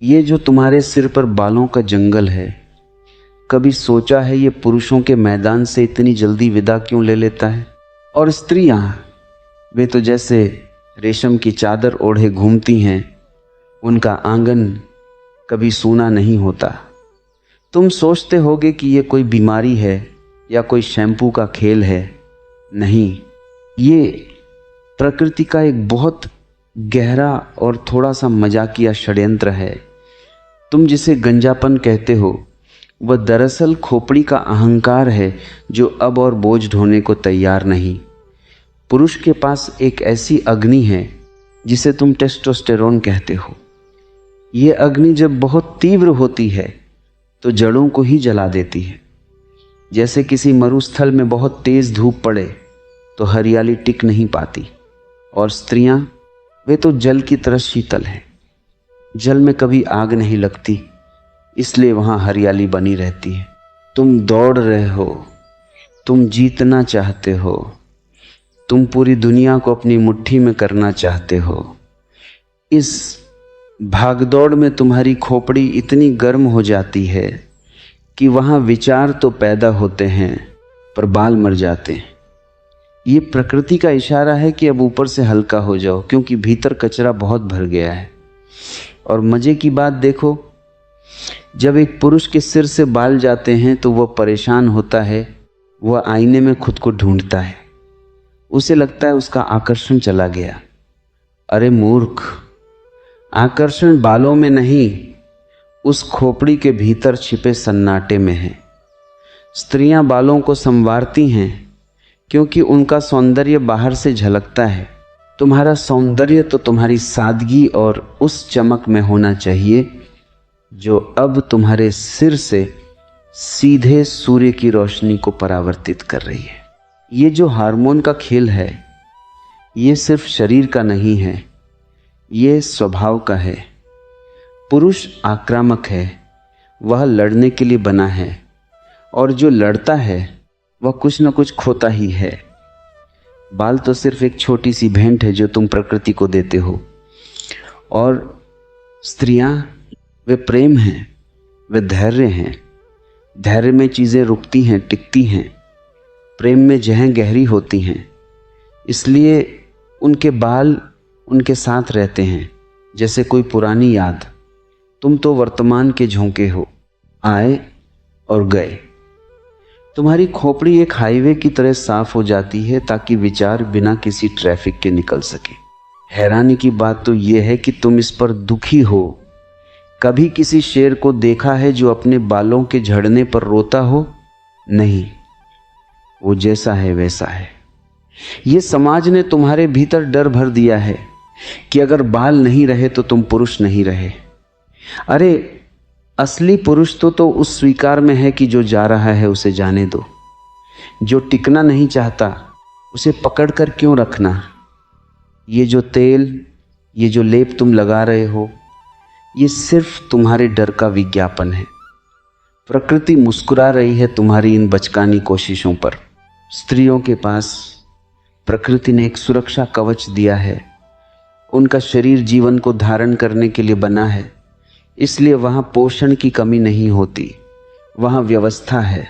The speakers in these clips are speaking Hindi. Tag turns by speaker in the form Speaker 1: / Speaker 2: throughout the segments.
Speaker 1: ये जो तुम्हारे सिर पर बालों का जंगल है, कभी सोचा है ये पुरुषों के मैदान से इतनी जल्दी विदा क्यों ले लेता है? और स्त्रियां, वे तो जैसे रेशम की चादर ओढ़े घूमती हैं, उनका आंगन कभी सूना नहीं होता। तुम सोचते होगे कि ये कोई बीमारी है या कोई शैम्पू का खेल है। नहीं, ये प्रकृति का एक बहुत गहरा और थोड़ा सा मजाकिया षड्यंत्र है। तुम जिसे गंजापन कहते हो, वह दरअसल खोपड़ी का अहंकार है जो अब और बोझ ढोने को तैयार नहीं। पुरुष के पास एक ऐसी अग्नि है जिसे तुम टेस्टोस्टेरोन कहते हो। ये अग्नि जब बहुत तीव्र होती है तो जड़ों को ही जला देती है। जैसे किसी मरुस्थल में बहुत तेज धूप पड़े तो हरियाली टिक नहीं पाती। और स्त्रियां, वे तो जल की तरह शीतल हैं। जल में कभी आग नहीं लगती, इसलिए वहां हरियाली बनी रहती है। तुम दौड़ रहे हो, तुम जीतना चाहते हो, तुम पूरी दुनिया को अपनी मुट्ठी में करना चाहते हो। इस भागदौड़ में तुम्हारी खोपड़ी इतनी गर्म हो जाती है कि वहां विचार तो पैदा होते हैं पर बाल मर जाते हैं। ये प्रकृति का इशारा है कि अब ऊपर से हल्का हो जाओ, क्योंकि भीतर कचरा बहुत भर गया है। और मजे की बात देखो, जब एक पुरुष के सिर से बाल जाते हैं तो वह परेशान होता है। वह आईने में खुद को ढूंढता है, उसे लगता है उसका आकर्षण चला गया। अरे मूर्ख, आकर्षण बालों में नहीं, उस खोपड़ी के भीतर छिपे सन्नाटे में है। स्त्रियां बालों को संवारती हैं क्योंकि उनका सौंदर्य बाहर से झलकता है। तुम्हारा सौंदर्य तो तुम्हारी सादगी और उस चमक में होना चाहिए जो अब तुम्हारे सिर से सीधे सूर्य की रोशनी को परावर्तित कर रही है। ये जो हार्मोन का खेल है, ये सिर्फ शरीर का नहीं है, ये स्वभाव का है। पुरुष आक्रामक है, वह लड़ने के लिए बना है, और जो लड़ता है वह कुछ न कुछ खोता ही है। बाल तो सिर्फ एक छोटी सी भेंट है जो तुम प्रकृति को देते हो। और स्त्रियां, वे प्रेम हैं, वे धैर्य हैं। धैर्य में चीज़ें रुकती हैं, टिकती हैं। प्रेम में जहें गहरी होती हैं, इसलिए उनके बाल उनके साथ रहते हैं जैसे कोई पुरानी याद। तुम तो वर्तमान के झोंके हो, आए और गए। तुम्हारी खोपड़ी एक हाईवे की तरह साफ हो जाती है ताकि विचार बिना किसी ट्रैफिक के निकल सके। हैरानी की बात तो यह है कि तुम इस पर दुखी हो। कभी किसी शेर को देखा है जो अपने बालों के झड़ने पर रोता हो? नहीं, वो जैसा है वैसा है। ये समाज ने तुम्हारे भीतर डर भर दिया है कि अगर बाल नहीं रहे तो तुम पुरुष नहीं रहे। अरे, असली पुरुष तो उस स्वीकार में है कि जो जा रहा है उसे जाने दो। जो टिकना नहीं चाहता उसे पकड़ कर क्यों रखना? ये जो तेल, ये जो लेप तुम लगा रहे हो, ये सिर्फ तुम्हारे डर का विज्ञापन है। प्रकृति मुस्कुरा रही है तुम्हारी इन बचकानी कोशिशों पर। स्त्रियों के पास प्रकृति ने एक सुरक्षा कवच दिया है। उनका शरीर जीवन को धारण करने के लिए बना है, इसलिए वहाँ पोषण की कमी नहीं होती। वहाँ व्यवस्था है,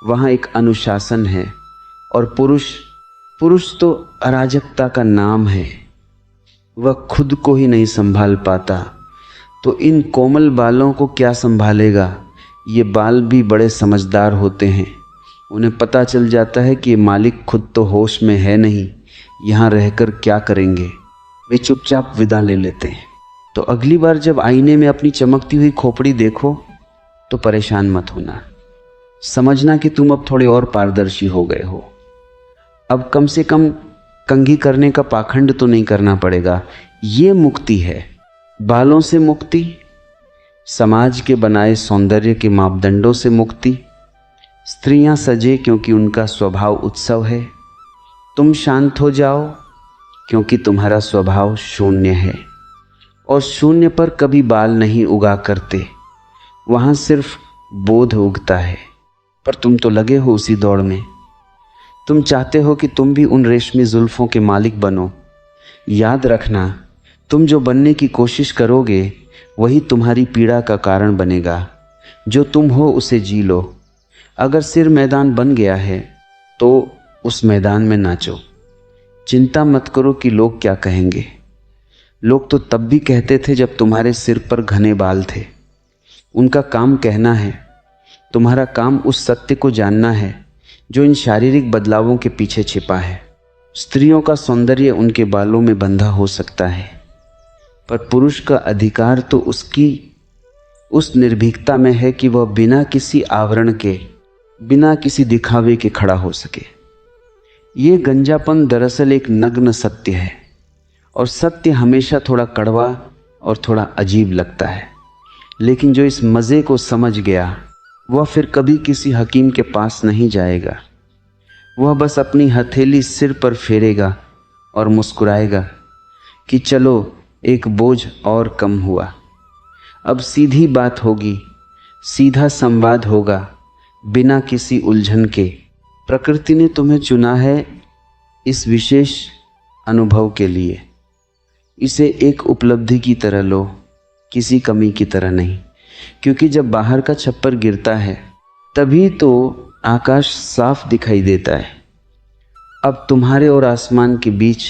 Speaker 1: वहाँ एक अनुशासन है। और पुरुष तो अराजकता का नाम है। वह खुद को ही नहीं संभाल पाता तो इन कोमल बालों को क्या संभालेगा? ये बाल भी बड़े समझदार होते हैं। उन्हें पता चल जाता है कि मालिक खुद तो होश में है नहीं, यहाँ रहकर क्या करेंगे। वे चुपचाप विदा ले लेते हैं। तो अगली बार जब आईने में अपनी चमकती हुई खोपड़ी देखो तो परेशान मत होना। समझना कि तुम अब थोड़े और पारदर्शी हो गए हो। अब कम से कम कंघी करने का पाखंड तो नहीं करना पड़ेगा। ये मुक्ति है, बालों से मुक्ति, समाज के बनाए सौंदर्य के मापदंडों से मुक्ति। स्त्रियां सजे क्योंकि उनका स्वभाव उत्सव है। तुम शांत हो जाओ क्योंकि तुम्हारा स्वभाव शून्य है। और शून्य पर कभी बाल नहीं उगा करते, वहाँ सिर्फ बोध उगता है। पर तुम तो लगे हो उसी दौड़ में। तुम चाहते हो कि तुम भी उन रेशमी जुल्फों के मालिक बनो। याद रखना, तुम जो बनने की कोशिश करोगे वही तुम्हारी पीड़ा का कारण बनेगा। जो तुम हो उसे जी लो। अगर सिर मैदान बन गया है तो उस मैदान में नाचो। चिंता मत करो कि लोग क्या कहेंगे। लोग तो तब भी कहते थे जब तुम्हारे सिर पर घने बाल थे। उनका काम कहना है, तुम्हारा काम उस सत्य को जानना है जो इन शारीरिक बदलावों के पीछे छिपा है। स्त्रियों का सौंदर्य उनके बालों में बंधा हो सकता है, पर पुरुष का अधिकार तो उसकी उस निर्भीकता में है कि वह बिना किसी आवरण के, बिना किसी दिखावे के खड़ा हो सके। ये गंजापन दरअसल एक नग्न सत्य है, और सत्य हमेशा थोड़ा कड़वा और थोड़ा अजीब लगता है। लेकिन जो इस मज़े को समझ गया वह फिर कभी किसी हकीम के पास नहीं जाएगा। वह बस अपनी हथेली सिर पर फेरेगा और मुस्कुराएगा कि चलो एक बोझ और कम हुआ। अब सीधी बात होगी, सीधा संवाद होगा, बिना किसी उलझन के। प्रकृति ने तुम्हें चुना है इस विशेष अनुभव के लिए। इसे एक उपलब्धि की तरह लो, किसी कमी की तरह नहीं। क्योंकि जब बाहर का छप्पर गिरता है तभी तो आकाश साफ दिखाई देता है। अब तुम्हारे और आसमान के बीच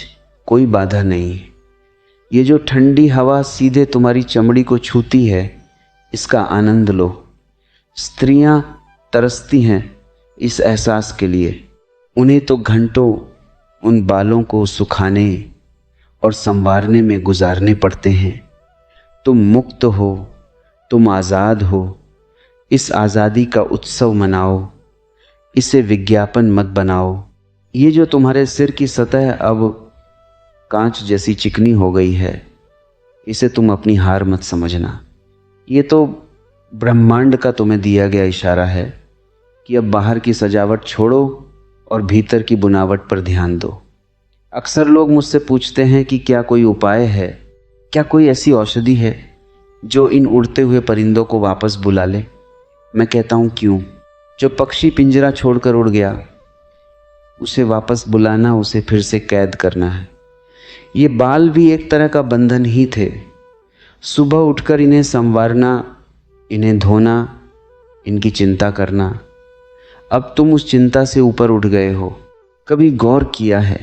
Speaker 1: कोई बाधा नहीं है। ये जो ठंडी हवा सीधे तुम्हारी चमड़ी को छूती है, इसका आनंद लो। स्त्रियां तरसती हैं इस एहसास के लिए। उन्हें तो घंटों उन बालों को सुखाने और संवारने में गुजारने पड़ते हैं। तुम मुक्त हो, तुम आज़ाद हो। इस आज़ादी का उत्सव मनाओ, इसे विज्ञापन मत बनाओ। ये जो तुम्हारे सिर की सतह अब कांच जैसी चिकनी हो गई है, इसे तुम अपनी हार मत समझना। ये तो ब्रह्मांड का तुम्हें दिया गया इशारा है कि अब बाहर की सजावट छोड़ो और भीतर की बुनावट पर ध्यान दो। अक्सर लोग मुझसे पूछते हैं कि क्या कोई उपाय है, क्या कोई ऐसी औषधि है जो इन उड़ते हुए परिंदों को वापस बुला ले। मैं कहता हूँ क्यों। जो पक्षी पिंजरा छोड़कर उड़ गया, उसे वापस बुलाना, उसे फिर से कैद करना है। ये बाल भी एक तरह का बंधन ही थे। सुबह उठकर इन्हें संवारना, इन्हें धोना, इनकी चिंता करना। अब तुम उस चिंता से ऊपर उठ गए हो। कभी गौर किया है,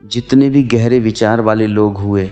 Speaker 1: जितने भी गहरे विचार वाले लोग हुए